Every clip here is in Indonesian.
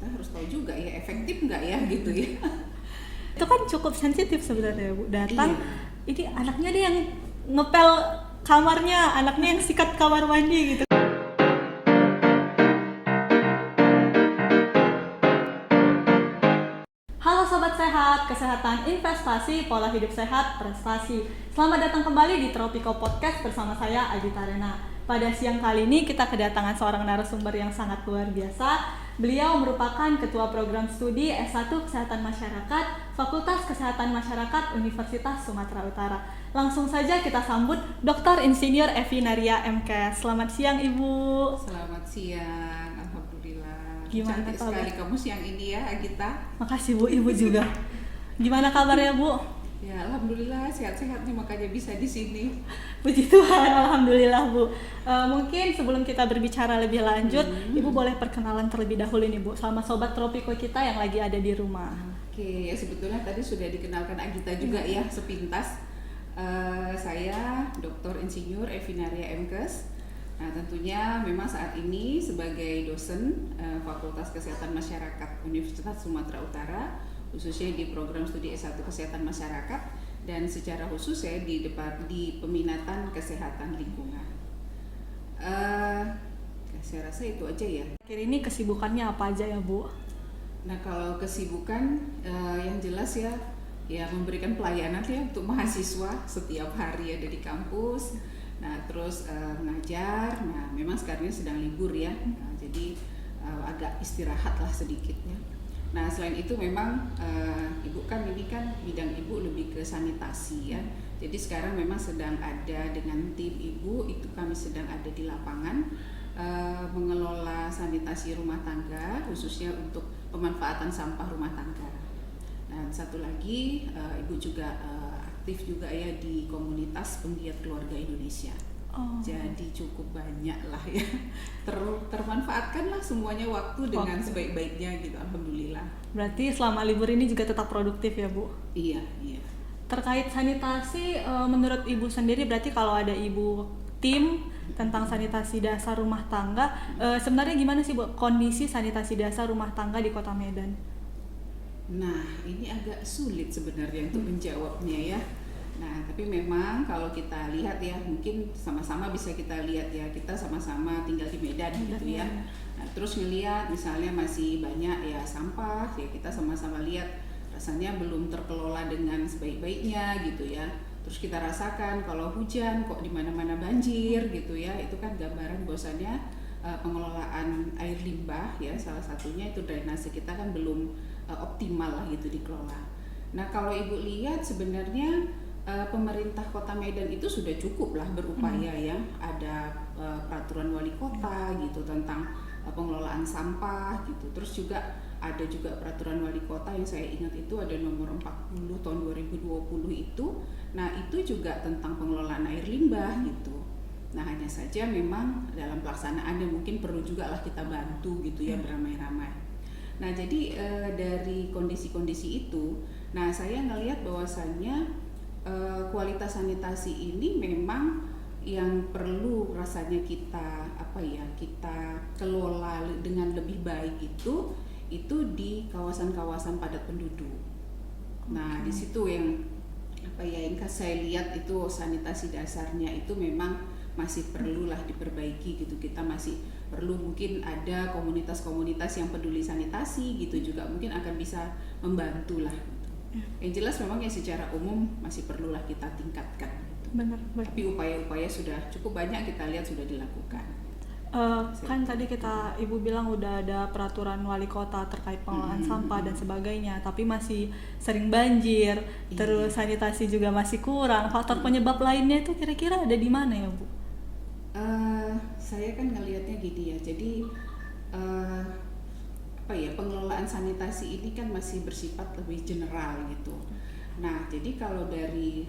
kita harus tahu juga ya efektif nggak ya gitu ya. Itu kan cukup sensitif sebenarnya Bu, datang Iya. ini anaknya dia yang ngepel kamarnya, anaknya yang sikat kamar mandi gitu. Halo Sobat Sehat, kesehatan investasi, pola hidup sehat, prestasi. Selamat datang kembali di Tropico Podcast bersama saya Agita Rena. Pada siang kali ini kita kedatangan seorang narasumber yang sangat luar biasa. Beliau merupakan Ketua Program Studi S1 Kesehatan Masyarakat, Fakultas Kesehatan Masyarakat Universitas Sumatera Utara. Langsung saja kita sambut Dr. Insinyur Evi Naria MKes. Selamat siang Ibu. Selamat siang, alhamdulillah. Gimana Cantik kabar? sekali kamu siang ini ya, Agita. Makasih Bu, Ibu juga. Gimana kabarnya Bu? Ya, alhamdulillah sehat-sehat nih makanya bisa di sini. Puji Tuhan, alhamdulillah Bu. Mungkin sebelum kita berbicara lebih lanjut, Ibu boleh perkenalan terlebih dahulu nih Bu, sama sobat Tropico kita yang lagi ada di rumah. Oke, ya sebetulnya tadi sudah dikenalkan Agita juga ya sepintas. Saya Dr. Insinyur Evi Naria MKes. Nah, tentunya memang saat ini sebagai dosen Fakultas Kesehatan Masyarakat Universitas Sumatera Utara, khususnya di program studi S1 Kesehatan Masyarakat, dan secara khusus saya di peminatan kesehatan lingkungan. Saya rasa itu aja ya. Akhir ini kesibukannya apa aja ya Bu? Nah, kalau kesibukan yang jelas ya memberikan pelayanan ya untuk mahasiswa setiap hari ada di kampus. Nah, terus mengajar. Nah, memang sekarang ini sedang libur ya. Nah, jadi agak istirahat lah sedikit ya. Nah, selain itu memang Ibu kan ini kan bidang Ibu lebih ke sanitasi ya. Jadi sekarang memang sedang ada dengan tim Ibu, itu kami sedang ada di lapangan mengelola sanitasi rumah tangga, khususnya untuk pemanfaatan sampah rumah tangga. Dan satu lagi Ibu juga aktif juga ya di komunitas penggiat keluarga Indonesia. Jadi cukup banyak lah ya, termanfaatkan lah semuanya waktu dengan sebaik-baiknya gitu, alhamdulillah. Berarti selama libur ini juga tetap produktif ya Bu? Iya. Terkait sanitasi, menurut Ibu sendiri berarti kalau ada Ibu tim tentang sanitasi dasar rumah tangga, sebenarnya gimana sih Bu kondisi sanitasi dasar rumah tangga di Kota Medan? Nah, ini agak sulit sebenarnya untuk menjawabnya ya. Nah, tapi memang kalau kita lihat ya, mungkin sama-sama bisa kita lihat ya, kita sama-sama tinggal di Medan gitu ya. Nah, terus ngelihat misalnya masih banyak ya sampah, ya kita sama-sama lihat rasanya belum terkelola dengan sebaik-baiknya gitu ya. Terus kita rasakan kalau hujan kok di mana-mana banjir gitu ya, itu kan gambaran bahwasannya pengelolaan air limbah ya, salah satunya itu drainase kita kan belum optimal lah gitu dikelola. Nah, kalau Ibu lihat sebenarnya pemerintah Kota Medan itu sudah cukup lah berupaya ya, ada peraturan wali kota gitu tentang pengelolaan sampah gitu. Terus juga ada juga peraturan wali kota yang saya ingat itu ada nomor 40 tahun 2020 itu. Nah, itu juga tentang pengelolaan air limbah gitu. Nah, hanya saja memang dalam pelaksanaannya mungkin perlu juga lah kita bantu gitu ya, beramai-ramai. Nah, jadi dari kondisi-kondisi itu, nah saya ngelihat bahwasannya kualitas sanitasi ini memang yang perlu rasanya kita kita kelola dengan lebih baik itu di kawasan-kawasan padat penduduk. Nah, di situ yang yang saya lihat itu sanitasi dasarnya itu memang masih perlulah diperbaiki gitu. Kita masih perlu mungkin ada komunitas-komunitas yang peduli sanitasi gitu juga mungkin akan bisa membantu lah gitu. Yang jelas memang ya secara umum masih perlulah kita tingkatkan gitu. Benar. Tapi upaya-upaya sudah cukup banyak kita lihat sudah dilakukan. Kan tadi Ibu bilang udah ada peraturan wali kota terkait pengelolaan sampah dan sebagainya, tapi masih sering banjir, terus sanitasi juga masih kurang. Faktor penyebab lainnya itu kira-kira ada di mana ya Bu? Saya kan ngelihatnya gini ya, jadi pengelolaan sanitasi ini kan masih bersifat lebih general gitu. Nah, jadi kalau dari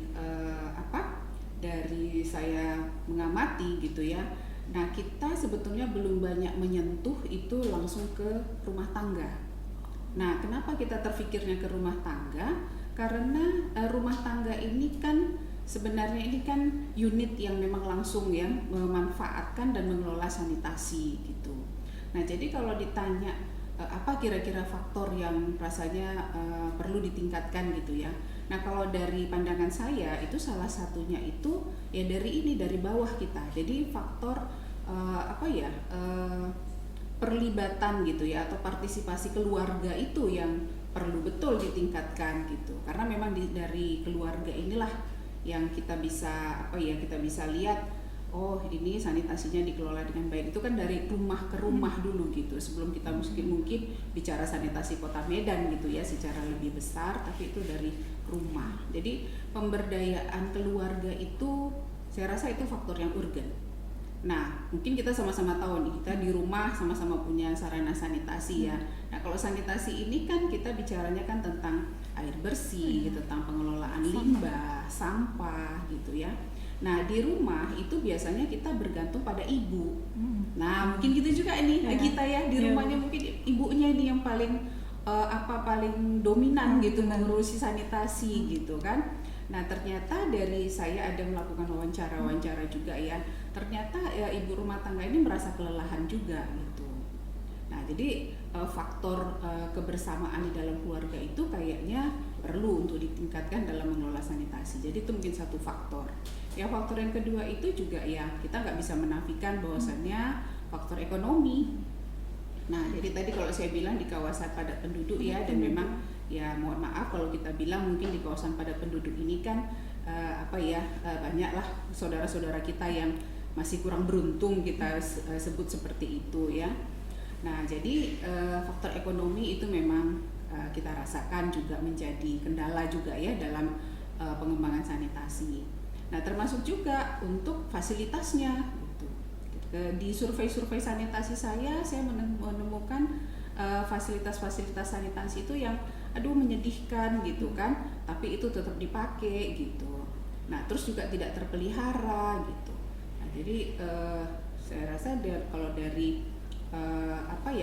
dari saya mengamati gitu ya, nah kita sebetulnya belum banyak menyentuh itu langsung ke rumah tangga. Nah, kenapa kita terfikirnya ke rumah tangga? Karena rumah tangga ini kan sebenarnya ini kan unit yang memang langsung ya memanfaatkan dan mengelola sanitasi gitu. Nah, jadi kalau ditanya apa kira-kira faktor yang rasanya perlu ditingkatkan gitu ya. Nah kalau dari pandangan saya itu salah satunya itu ya dari bawah kita. Jadi faktor perlibatan gitu ya atau partisipasi keluarga itu yang perlu betul ditingkatkan gitu. Karena memang dari keluarga inilah yang kita bisa lihat, oh ini sanitasinya dikelola dengan baik. Itu kan dari rumah ke rumah dulu gitu, sebelum kita mungkin bicara sanitasi Kota Medan gitu ya secara lebih besar, tapi itu dari rumah. Jadi pemberdayaan keluarga itu saya rasa itu faktor yang urgen. Nah mungkin kita sama-sama tahu nih, kita di rumah sama-sama punya sarana sanitasi ya. Nah kalau sanitasi ini kan kita bicaranya kan tentang air bersih, tentang pengelolaan limbah, sampah gitu ya. Nah di rumah itu biasanya kita bergantung pada ibu. Nah mungkin gitu juga ini kita ya di rumahnya mungkin ibunya ini yang paling paling dominan gitu mengurusi sanitasi gitu kan. Nah ternyata dari saya ada melakukan wawancara juga ya, ternyata ya, ibu rumah tangga ini merasa kelelahan juga gitu. Nah jadi faktor kebersamaan di dalam keluarga itu kayaknya perlu untuk ditingkatkan dalam mengelola sanitasi. Jadi itu mungkin satu faktor. Ya faktor yang kedua itu juga ya kita nggak bisa menafikan bahwasannya faktor ekonomi. Nah jadi tadi kalau saya bilang di kawasan padat penduduk ya, dan memang ya mohon maaf kalau kita bilang mungkin di kawasan padat penduduk ini kan banyaklah saudara-saudara kita yang masih kurang beruntung kita sebut seperti itu ya. Nah jadi faktor ekonomi itu memang kita rasakan juga menjadi kendala juga ya dalam pengembangan sanitasi. Nah termasuk juga untuk fasilitasnya gitu. Di survei-survei sanitasi saya menemukan fasilitas-fasilitas sanitasi itu yang menyedihkan gitu kan, tapi itu tetap dipakai gitu. Nah terus juga tidak terpelihara gitu. Nah jadi saya rasa kalau dari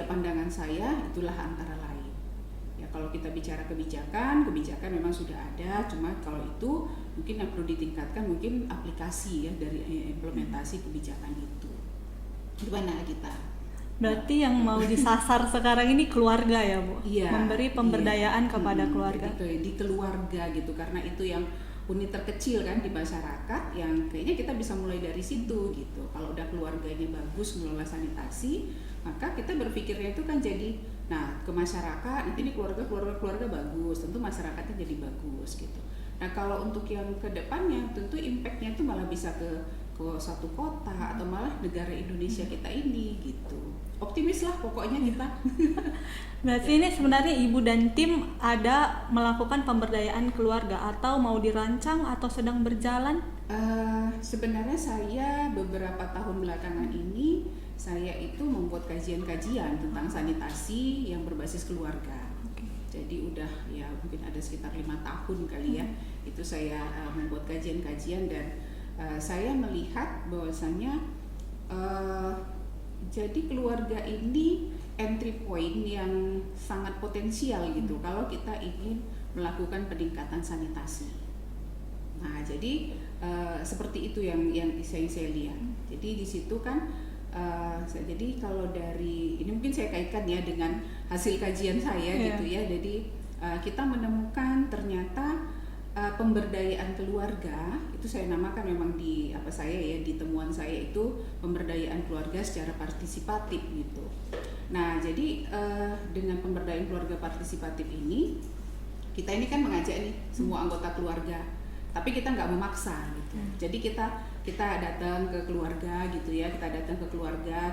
pandangan saya itulah antara lain. Ya kalau kita bicara kebijakan memang sudah ada, cuma kalau itu mungkin yang perlu ditingkatkan mungkin aplikasi ya dari implementasi kebijakan itu. Gimana kita? Berarti yang mau disasar sekarang ini keluarga ya Bu? Iya, memberi pemberdayaan kepada keluarga. Di keluarga gitu, karena itu yang unit terkecil kan di masyarakat yang kayaknya kita bisa mulai dari situ gitu. Kalau udah keluarganya bagus mengelola sanitasi, maka kita berpikirnya itu kan jadi ke masyarakat, nanti ini keluarga bagus, tentu masyarakatnya jadi bagus gitu. Nah kalau untuk yang ke depannya tentu impactnya itu malah bisa ke satu kota atau malah negara Indonesia kita ini gitu. Optimis lah pokoknya kita. Berarti ini sebenarnya Ibu dan tim ada melakukan pemberdayaan keluarga atau mau dirancang atau sedang berjalan? Sebenarnya saya beberapa tahun belakangan ini saya itu membuat kajian-kajian tentang sanitasi yang berbasis keluarga. Jadi udah ya mungkin ada sekitar 5 tahun kali ya itu saya membuat kajian-kajian, dan saya melihat bahwasanya jadi keluarga ini entry point yang sangat potensial gitu kalau kita ingin melakukan peningkatan sanitasi. Nah jadi seperti itu yang saya lihat. Jadi di situ kan jadi kalau dari ini mungkin saya kaitkan ya dengan hasil kajian saya gitu ya. Jadi kita menemukan ternyata pemberdayaan keluarga itu saya namakan memang di temuan saya itu pemberdayaan keluarga secara partisipatif gitu. Nah jadi dengan pemberdayaan keluarga partisipatif ini kita ini kan mengajak nih semua anggota keluarga, tapi kita nggak memaksa gitu. Jadi kita datang ke keluarga gitu ya,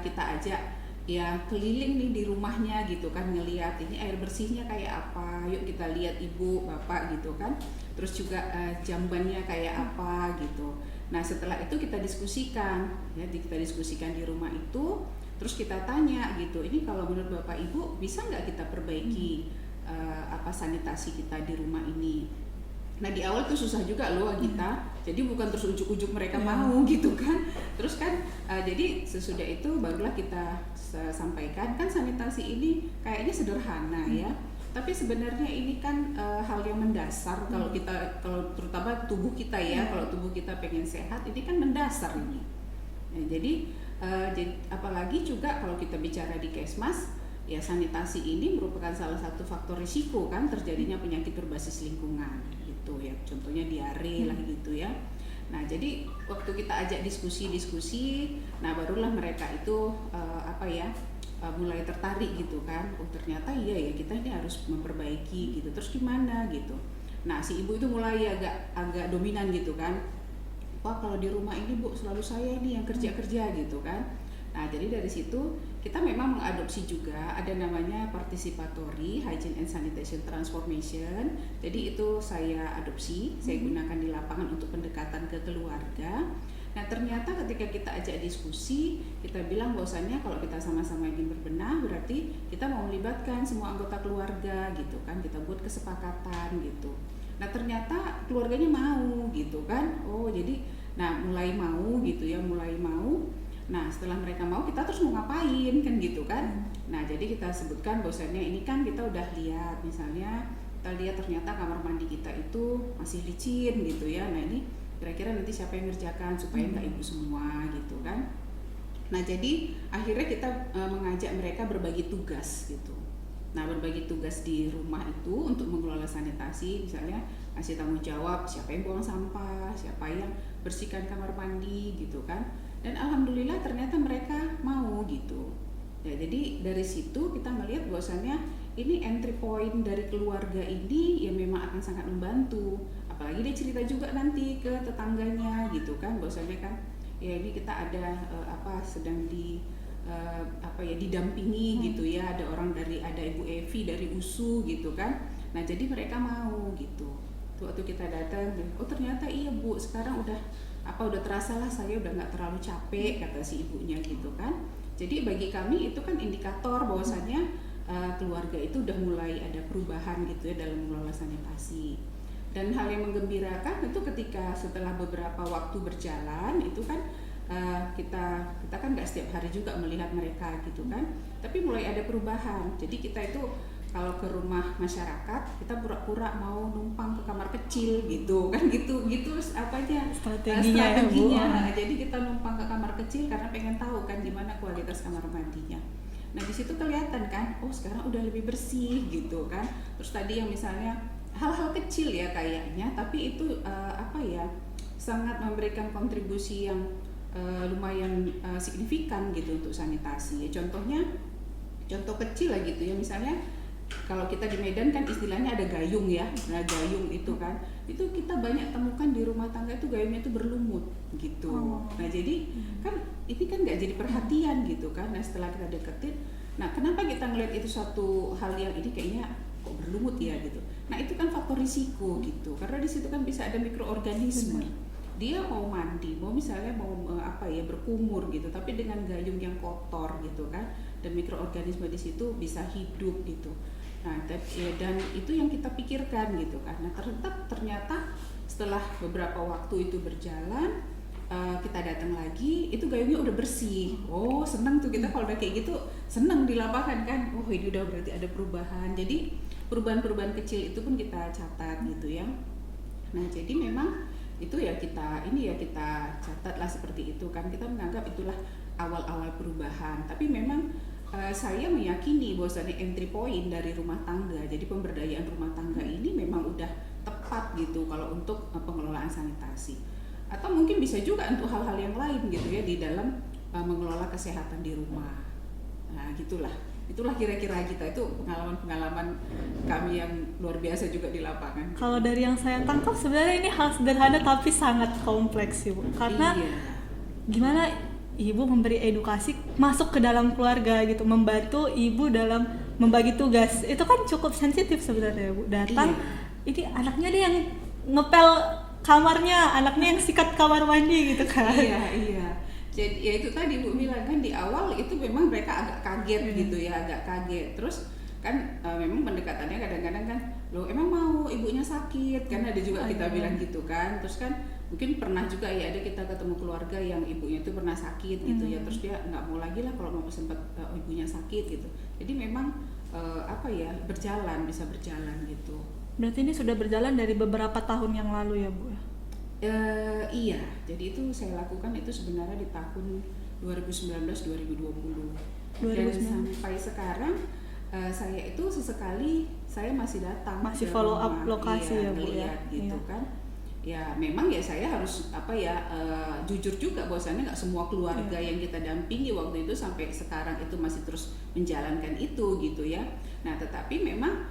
kita ajak ya keliling nih di rumahnya gitu kan, ngelihat ini air bersihnya kayak apa, yuk kita lihat ibu bapak gitu kan, terus juga jambannya kayak apa gitu. Nah setelah itu kita diskusikan di rumah itu, terus kita tanya gitu, ini kalau menurut bapak ibu bisa nggak kita perbaiki sanitasi kita di rumah ini. Nah di awal tuh susah juga loh kita, jadi bukan terus ujuk-ujuk mereka mau gitu kan. Terus kan jadi sesudah itu barulah kita sampaikan kan sanitasi ini kayaknya sederhana ya, tapi sebenarnya ini kan hal yang mendasar kalau terutama tubuh kita ya, kalau tubuh kita pengen sehat ini kan mendasar ini. Nah, jadi apalagi juga kalau kita bicara di Kesmas, ya sanitasi ini merupakan salah satu faktor risiko kan terjadinya penyakit berbasis lingkungan gitu ya, contohnya diare lah gitu ya. Nah jadi waktu kita ajak diskusi, nah barulah mereka itu mulai tertarik gitu kan, oh ternyata iya ya kita ini harus memperbaiki gitu, terus gimana gitu. Nah si ibu itu mulai agak dominan gitu kan, wah kalau di rumah ini Bu selalu saya nih yang kerja gitu kan. Nah jadi dari situ kita memang mengadopsi juga ada namanya participatory hygiene and sanitation transformation. Jadi itu saya adopsi, saya gunakan di lapangan untuk pendekatan ke keluarga. Nah ternyata ketika kita ajak diskusi, kita bilang bahwasannya kalau kita sama-sama ingin berbenah berarti kita mau melibatkan semua anggota keluarga gitu kan, kita buat kesepakatan gitu. Nah ternyata keluarganya mau gitu kan, oh jadi mulai mau gitu ya, mulai mau. Nah setelah mereka mau kita terus mau ngapain kan gitu kan. Nah jadi kita sebutkan bahwasannya ini kan kita udah lihat, misalnya kita lihat ternyata kamar mandi kita itu masih licin gitu ya. Nah ini kira-kira nanti siapa yang ngerjakan supaya nggak ibu semua gitu kan. Nah jadi akhirnya kita mengajak mereka berbagi tugas gitu. Nah berbagi tugas di rumah itu untuk mengelola sanitasi, misalnya kasih tanggung jawab siapa yang buang sampah, siapa yang bersihkan kamar mandi gitu kan. Dan alhamdulillah ternyata mereka mau gitu ya. Jadi dari situ kita melihat bahwasannya ini entry point dari keluarga ini ya memang akan sangat membantu. Apalagi dia cerita juga nanti ke tetangganya gitu kan, bahwasannya kan ya ini kita ada sedang didampingi gitu ya, ada Ibu Evi dari USU gitu kan. Nah jadi mereka mau gitu. Waktu kita datang, oh ternyata iya Bu, sekarang udah terasa lah, saya udah nggak terlalu capek kata si ibunya gitu kan. Jadi bagi kami itu kan indikator bahwasannya keluarga itu udah mulai ada perubahan gitu ya dalam mengelola sanitasi. Dan hal yang menggembirakan itu ketika setelah beberapa waktu berjalan itu kan kita kan nggak setiap hari juga melihat mereka gitu kan, tapi mulai ada perubahan. Jadi kita itu kalau ke rumah masyarakat kita pura-pura mau numpang ke kamar kecil gitu kan, gitu strateginya. Nah, jadi kita numpang ke kamar kecil karena pengen tahu kan gimana kualitas kamar mandinya. Nah di situ kelihatan kan, oh sekarang udah lebih bersih gitu kan. Terus tadi yang misalnya hal-hal kecil ya kayaknya, tapi itu sangat memberikan kontribusi yang lumayan signifikan gitu untuk sanitasi. Contoh kecil lah gitu ya, misalnya kalau kita di Medan kan istilahnya ada gayung ya. Nah gayung itu kan, itu kita banyak temukan di rumah tangga itu gayungnya itu berlumut gitu. Nah jadi kan ini kan nggak jadi perhatian gitu kan. Nah setelah kita deketin, nah kenapa kita ngeliat itu suatu hal yang ini kayaknya kok berlumut ya gitu. Nah itu kan faktor risiko gitu, karena di situ kan bisa ada mikroorganisme. Dia mau mandi, mau misalnya berkumur gitu, tapi dengan gayung yang kotor gitu kan, dan mikroorganisme di situ bisa hidup gitu. Nah dan itu yang kita pikirkan gitu kan. Nah ternyata setelah beberapa waktu itu berjalan, kita datang lagi, itu gayungnya udah bersih. Oh senang tuh kita kalau udah kayak gitu, senang di lapangan kan. Oh ini udah berarti ada perubahan. Jadi perubahan-perubahan kecil itu pun kita catat gitu ya. Nah jadi memang itu ya kita catat lah seperti itu kan. Kita menganggap itulah awal-awal perubahan. Tapi memang saya meyakini bahwasannya entry point dari rumah tangga, jadi pemberdayaan rumah tangga ini memang udah tepat gitu kalau untuk pengelolaan sanitasi. Atau mungkin bisa juga untuk hal-hal yang lain gitu ya di dalam mengelola kesehatan di rumah. Nah itulah kira-kira kita itu pengalaman kami yang luar biasa juga di lapangan. Kalau dari yang saya tangkap sebenarnya ini hal sederhana tapi sangat kompleks sih Bu, karena gimana ibu memberi edukasi masuk ke dalam keluarga gitu, membantu ibu dalam membagi tugas, itu kan cukup sensitif sebenarnya Bu. Datang ini anaknya dia yang ngepel kamarnya, anaknya yang sikat kamar mandi gitu kan. Iya. Jadi ya itu tadi Bu bilang kan di awal itu memang mereka agak kaget gitu ya, agak kaget. Terus kan memang pendekatannya kadang-kadang kan, loh emang mau ibunya sakit, kan ada juga kita bilang gitu kan. Terus kan mungkin pernah juga ya ada kita ketemu keluarga yang ibunya itu pernah sakit gitu ya, terus dia nggak mau lagi lah kalau mau sempat ibunya sakit gitu. Jadi memang bisa berjalan gitu. Berarti ini sudah berjalan dari beberapa tahun yang lalu ya Bu? Iya, jadi itu saya lakukan itu sebenarnya di tahun 2019-2020. Dan 2009. sampai sekarang saya itu sesekali saya masih datang, Masih ke follow up rumah. lokasi Iya, ya, Bu, ya? ngeliat gitu Iya. kan. Ya memang ya saya harus jujur juga bahwasannya nggak semua keluarga Iya. yang kita dampingi waktu itu sampai sekarang itu masih terus menjalankan itu gitu ya. Nah tetapi memang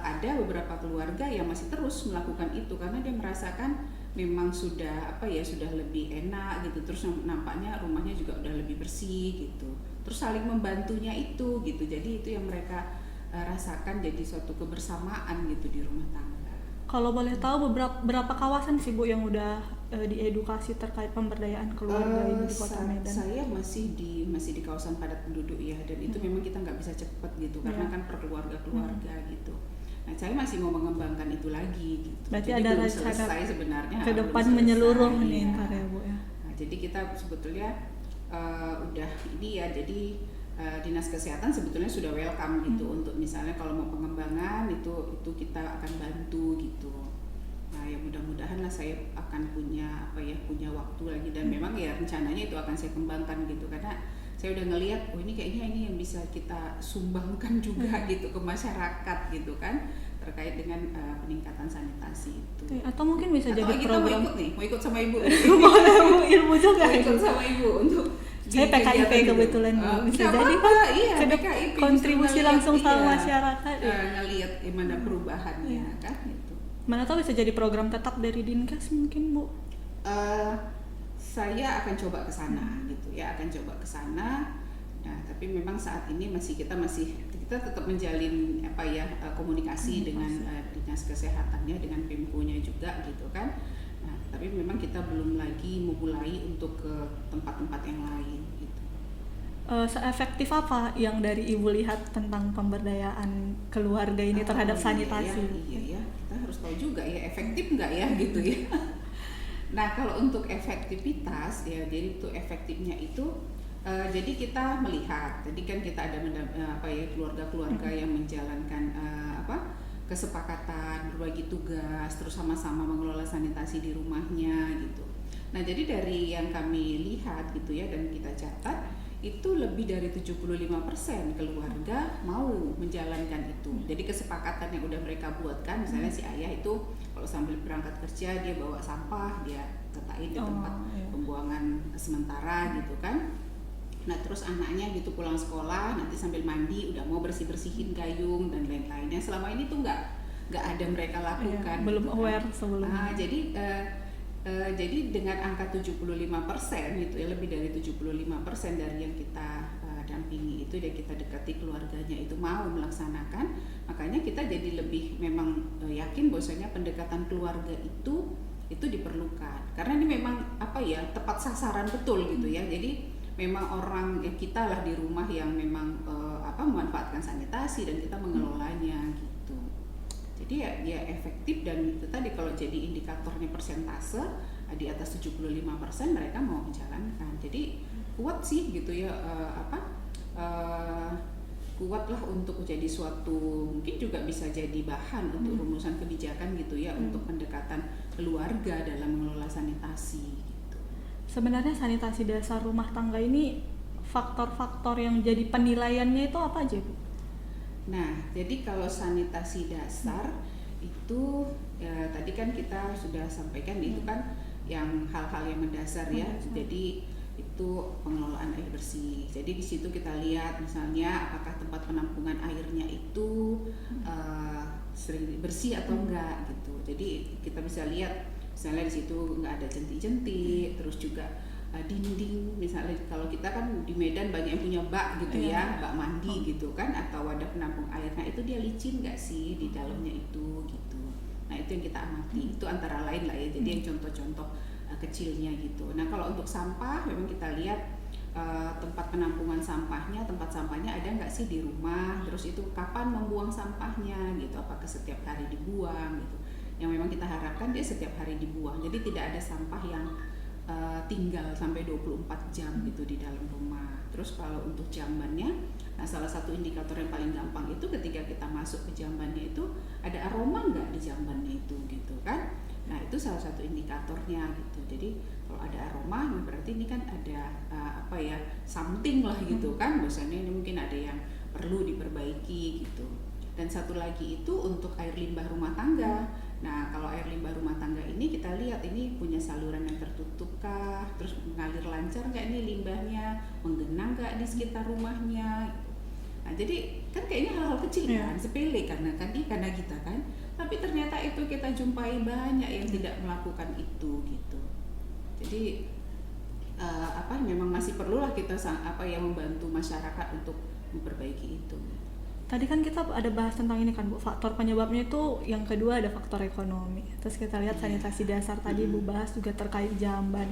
ada beberapa keluarga yang masih terus melakukan itu karena dia merasakan memang sudah sudah lebih enak gitu, terus nampaknya rumahnya juga udah lebih bersih gitu, terus saling membantunya itu gitu. Jadi itu yang mereka rasakan jadi suatu kebersamaan gitu di rumah tangga. Kalau boleh tahu berapa kawasan sih Bu yang udah diedukasi terkait pemberdayaan keluarga ini di Kota Medan? Saya masih di kawasan padat penduduk ya, dan itu memang kita nggak bisa cepet gitu karena kan per keluarga gitu. Nah saya masih mau mengembangkan itu lagi gitu. Berarti jadi ada belum rencana selesai sebenarnya. ke belum depan selesai, menyeluruh nih iya. ntar ya Bu ya. Nah, jadi kita sebetulnya udah ini ya, jadi Dinas Kesehatan sebetulnya sudah welcome gitu untuk misalnya kalau mau pengembangan itu kita akan bantu gitu. Nah ya mudah-mudahan lah saya akan punya waktu lagi, dan memang ya rencananya itu akan saya kembangkan gitu karena saya udah ngelihat ini kayaknya ini yang bisa kita sumbangkan juga gitu ke masyarakat gitu kan, terkait dengan peningkatan sanitasi itu. Oke, atau mungkin bisa Atau jadi kita program. mau ikut sama ibu. Boleh Bu, ilmu juga Mau ya. ikut sama ibu untuk Saya di PKIP kegiatan itu. kebetulan Bu. Bisa Nggak jadi apa-apa, kan iya, ke PKIP kontribusi bisa langsung ngeliat, sama iya, masyarakat ya. ngelihat gimana perubahannya kan gitu. Mana tahu bisa jadi program tetap dari Dinkes mungkin Bu. Saya akan coba ke sana gitu ya, akan coba ke sana. Nah, tapi memang saat ini kita tetap menjalin komunikasi dengan Dinas Kesehatannya, dengan Pemko-nya juga gitu kan. Nah, tapi memang kita belum lagi memulai untuk ke tempat-tempat yang lain gitu. Seefektif apa yang dari Ibu lihat tentang pemberdayaan keluarga ini terhadap sanitasi? Iya ya, kita harus tahu juga ya efektif nggak ya gitu ya. Nah kalau untuk efektivitas ya, jadi itu efektifnya itu jadi kita melihat, tadi kan kita ada keluarga-keluarga yang menjalankan kesepakatan berbagi tugas, terus sama-sama mengelola sanitasi di rumahnya gitu. Nah jadi dari yang kami lihat gitu ya, dan kita catat itu lebih dari 75% keluarga mau menjalankan itu. Jadi kesepakatan yang udah mereka buatkan, misalnya si ayah itu kalau sambil berangkat kerja dia bawa sampah, dia letakin di tempat pembuangan sementara gitu kan. Nah terus anaknya gitu pulang sekolah nanti sambil mandi udah mau bersihin gayung dan lain-lainnya. Selama ini tuh nggak ada mereka lakukan. Belum gitu aware kan. sebelumnya. Jadi dengan angka 75% itu ya, lebih dari 75% dari yang kita dampingi itu, dan kita dekati keluarganya itu mau melaksanakan, makanya kita jadi lebih memang yakin bahwasanya pendekatan keluarga itu diperlukan, karena ini memang tepat sasaran betul gitu ya. Jadi memang orang kita lah di rumah yang memang memanfaatkan sanitasi dan kita mengelolanya gitu. Jadi ya efektif, dan itu tadi kalau jadi indikatornya persentase di atas 75% mereka mau menjalankan. Jadi kuat sih gitu ya, kuatlah untuk menjadi suatu, mungkin juga bisa jadi bahan untuk rumusan kebijakan gitu ya, untuk pendekatan keluarga dalam mengelola sanitasi gitu. Sebenarnya sanitasi dasar rumah tangga ini faktor-faktor yang jadi penilaiannya itu apa aja Bu? Nah, jadi kalau sanitasi dasar itu tadi kan kita sudah sampaikan itu kan yang hal-hal yang mendasar ya. Jadi itu pengelolaan air bersih. Jadi di situ kita lihat misalnya apakah tempat penampungan airnya itu sering bersih atau enggak gitu. Jadi kita bisa lihat misalnya di situ enggak ada jentik-jentik, terus juga dinding misalnya, kalau kita kan di Medan banyak yang punya bak gitu ya, bak mandi gitu kan, atau wadah penampung air. Nah itu dia licin nggak sih di dalamnya itu gitu. Nah itu yang kita amati, itu antara lain lah ya. Jadi yang contoh-contoh kecilnya gitu. Nah kalau untuk sampah memang kita lihat tempat penampungan sampahnya, tempat sampahnya ada nggak sih di rumah, terus itu kapan membuang sampahnya gitu, apakah setiap hari dibuang gitu. Yang memang kita harapkan dia setiap hari dibuang, jadi tidak ada sampah yang tinggal sampai 24 jam gitu di dalam rumah. Terus kalau untuk jambannya, nah salah satu indikator yang paling gampang itu ketika kita masuk ke jambannya itu ada aroma nggak di jambannya itu gitu kan. Nah itu salah satu indikatornya gitu. Jadi kalau ada aroma, nah berarti ini kan ada something lah gitu kan. Biasanya ini mungkin ada yang perlu diperbaiki gitu. Dan satu lagi itu untuk air limbah rumah tangga. Nah kalau air limbah rumah tangga ini kita lihat ini punya saluran yang tertutup kah, terus mengalir lancar nggak nih limbahnya, menggenang nggak di sekitar rumahnya gitu. Nah jadi kan kayaknya hal-hal kecil kan, sepele karena kita kan, tapi ternyata itu kita jumpai banyak yang tidak melakukan itu gitu. Jadi memang masih perlulah kita membantu masyarakat untuk memperbaiki itu. Tadi kan kita ada bahas tentang ini kan Bu, faktor penyebabnya itu yang kedua ada faktor ekonomi. Terus kita lihat sanitasi dasar tadi Bu bahas juga terkait jamban.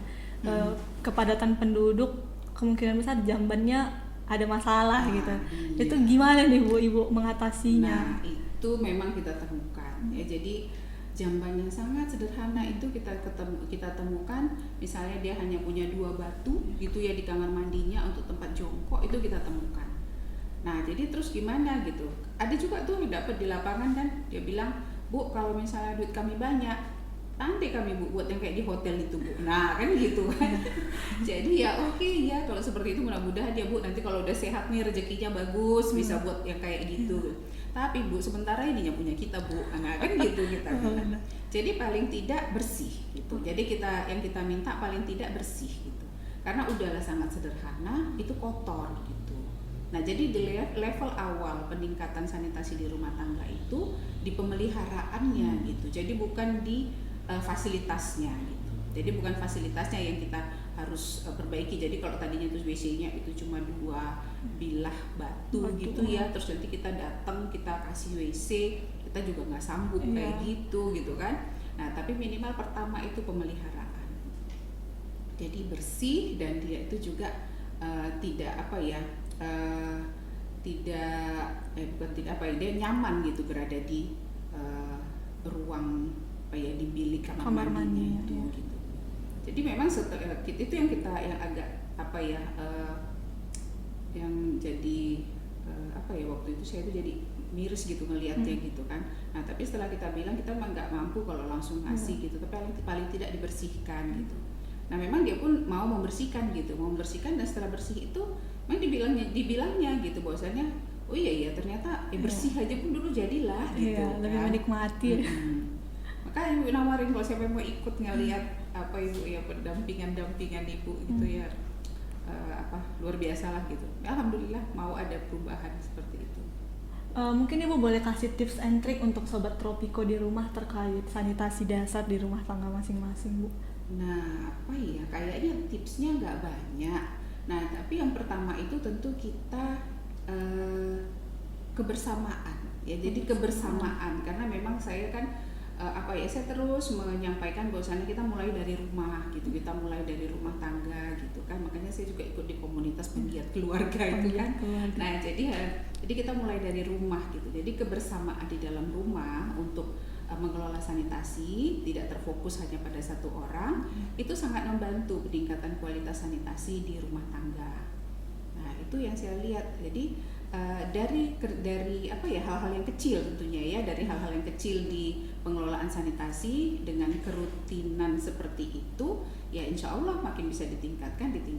Kepadatan penduduk kemungkinan besar jambannya ada masalah gitu. Iya. Itu gimana nih Bu Ibu mengatasinya? Nah, itu memang kita temukan ya. Jadi jamban yang sangat sederhana itu kita temukan, misalnya dia hanya punya 2 batu gitu ya di kamar mandinya untuk tempat jongkok, itu kita temukan. Nah jadi terus gimana gitu, ada juga tuh dapat di lapangan kan, dia bilang, Bu kalau misalnya duit kami banyak, nanti kami Bu buat yang kayak di hotel itu Bu. Nah kan gitu kan. Jadi ya oke ya kalau seperti itu mudah-mudahan ya Bu, nanti kalau udah sehat nih rezekinya bagus bisa buat yang kayak gitu. Tapi Bu sementara ininya punya kita Bu, nah kan gitu kita. Jadi paling tidak bersih gitu. Jadi yang kita minta paling tidak bersih gitu. Karena udahlah sangat sederhana, itu kotor gitu. Nah jadi di level awal peningkatan sanitasi di rumah tangga itu di pemeliharaannya gitu. Jadi bukan di fasilitasnya gitu. Jadi bukan fasilitasnya yang kita harus perbaiki. Jadi kalau tadinya itu WC-nya itu cuma 2 bilah batu gitu ya, terus nanti kita datang kita kasih WC, kita juga nggak sanggup kayak gitu kan. Nah tapi minimal pertama itu pemeliharaan. Jadi bersih dan dia itu juga dia nyaman gitu berada di ruang di bilik kamar mandi itu gitu. Jadi memang itu yang agak yang jadi waktu itu saya itu jadi miris gitu ngelihatnya gitu kan. Nah tapi setelah kita bilang kita memang nggak mampu kalau langsung ngasih gitu, tapi paling tidak dibersihkan gitu. Nah memang dia pun mau membersihkan dan setelah bersih itu memang dibilangnya gitu bahwasanya oh iya ternyata bersih aja pun dulu jadilah gitu. Lebih menikmati. Maka ibu nawarin kalau siapa yang mau ikut ngelihat ibu ya pendampingan ibu gitu ya, luar biasa lah gitu. Alhamdulillah mau ada perubahan seperti itu. Mungkin Ibu boleh kasih tips and trick untuk Sobat Tropiko di rumah terkait sanitasi dasar di rumah tangga masing-masing Bu. Nah kayaknya tipsnya nggak banyak. Nah tapi yang pertama itu tentu kita kebersamaan ya. Jadi kebersamaan karena memang saya kan saya terus menyampaikan bahwasannya kita mulai dari rumah gitu, kita mulai dari rumah tangga gitu kan. Makanya saya juga ikut di komunitas penggiat keluarga itu kan. Nah jadi kita mulai dari rumah gitu. Jadi kebersamaan di dalam rumah untuk mengelola sanitasi tidak terfokus hanya pada satu orang, itu sangat membantu peningkatan kualitas sanitasi di rumah tangga. Nah itu yang saya lihat. Jadi dari hal-hal yang kecil tentunya ya, dari hal-hal yang kecil di pengelolaan sanitasi dengan kerutinan seperti itu ya insya Allah makin bisa ditingkatkan. Jadi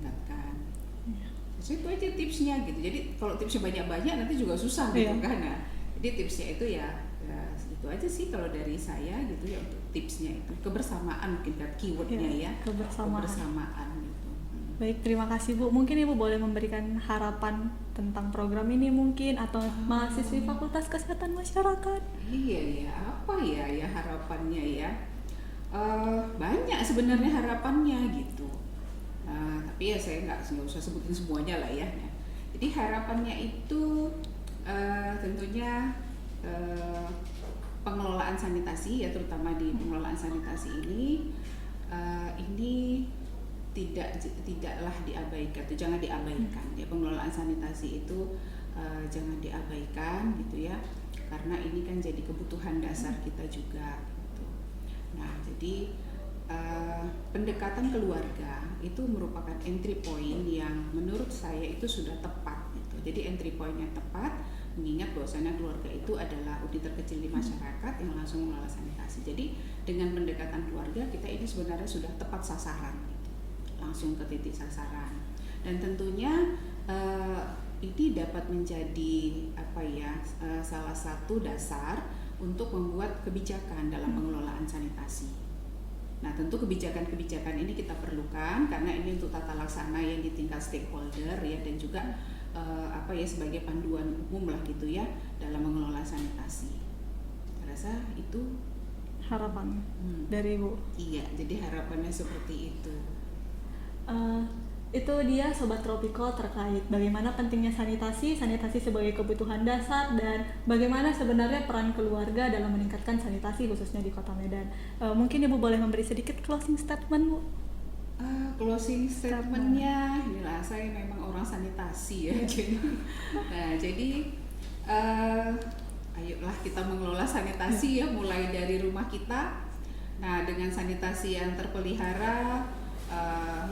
itu aja tipsnya gitu. Jadi kalau tipsnya banyak-banyak nanti juga susah gitu kan. Nah, jadi tipsnya itu ya itu aja sih kalau dari saya gitu ya, untuk tipsnya itu kebersamaan mungkin keywordnya ya kebersamaan gitu. Baik, terima kasih Bu. Mungkin Ibu boleh memberikan harapan tentang program ini mungkin atau mahasiswi Fakultas Kesehatan Masyarakat. Iya apa ya harapannya ya, banyak sebenarnya harapannya gitu. Tapi ya saya nggak usah sebutin semuanya lah ya. Jadi harapannya itu tentunya pengelolaan sanitasi ya, terutama di pengelolaan sanitasi ini tidaklah diabaikan, itu jangan diabaikan ya. Pengelolaan sanitasi itu jangan diabaikan gitu ya, karena ini kan jadi kebutuhan dasar kita juga gitu. Nah jadi pendekatan keluarga itu merupakan entry point yang menurut saya itu sudah tepat gitu. Jadi entry point yang tepat mengingat bahwasanya keluarga itu adalah unit terkecil di masyarakat yang langsung mengelola sanitasi. Jadi dengan pendekatan keluarga kita ini sebenarnya sudah tepat sasaran, gitu. Langsung ke titik sasaran. Dan tentunya ini dapat menjadi salah satu dasar untuk membuat kebijakan dalam pengelolaan sanitasi. Nah, tentu kebijakan-kebijakan ini kita perlukan karena ini untuk tata laksana yang di tingkat stakeholder ya, dan juga sebagai panduan umum lah gitu ya dalam mengelola sanitasi. Saya rasa itu harapan dari Ibu. Iya, jadi harapannya seperti itu. Itu dia Sobat Tropiko terkait bagaimana pentingnya sanitasi sebagai kebutuhan dasar dan bagaimana sebenarnya peran keluarga dalam meningkatkan sanitasi khususnya di Kota Medan. Mungkin Ibu boleh memberi sedikit closing statement, Bu? Closing statementnya, inilah saya memang orang sanitasi ya. Jadi ayolah kita mengelola sanitasi ya, mulai dari rumah kita. Nah, dengan sanitasi yang terpelihara,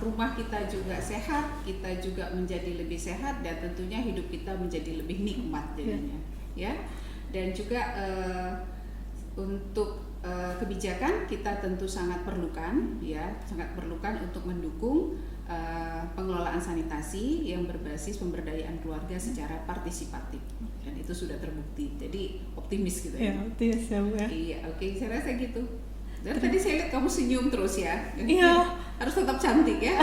rumah kita juga sehat, kita juga menjadi lebih sehat, dan tentunya hidup kita menjadi lebih nikmat jadinya, ya. Dan juga untuk kebijakan kita tentu sangat perlukan untuk mendukung pengelolaan sanitasi yang berbasis pemberdayaan keluarga secara partisipatif, dan itu sudah terbukti. Jadi optimis gitu ya. Optimis ya, Bu ya. Iya, oke, saya rasa gitu. Dan tadi saya lihat kamu senyum terus ya. Iya. Harus tetap cantik ya.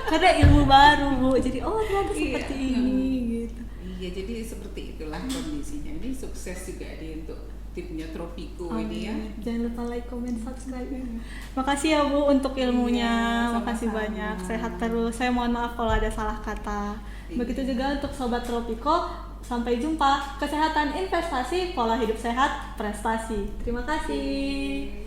Karena ilmu baru, Bu. Jadi ternyata seperti ini gitu. Iya, jadi seperti itulah kondisinya. Ini sukses juga deh untuk timnya Tropiko ini ya. Jangan lupa like, comment, subscribe. Makasih ya, Bu, untuk ilmunya. Iya, makasih sama-sama. banyak. Sehat terus. Saya mohon maaf kalau ada salah kata. Begitu juga untuk Sobat Tropiko. Sampai jumpa. Kesehatan investasi, pola hidup sehat, prestasi. Terima kasih.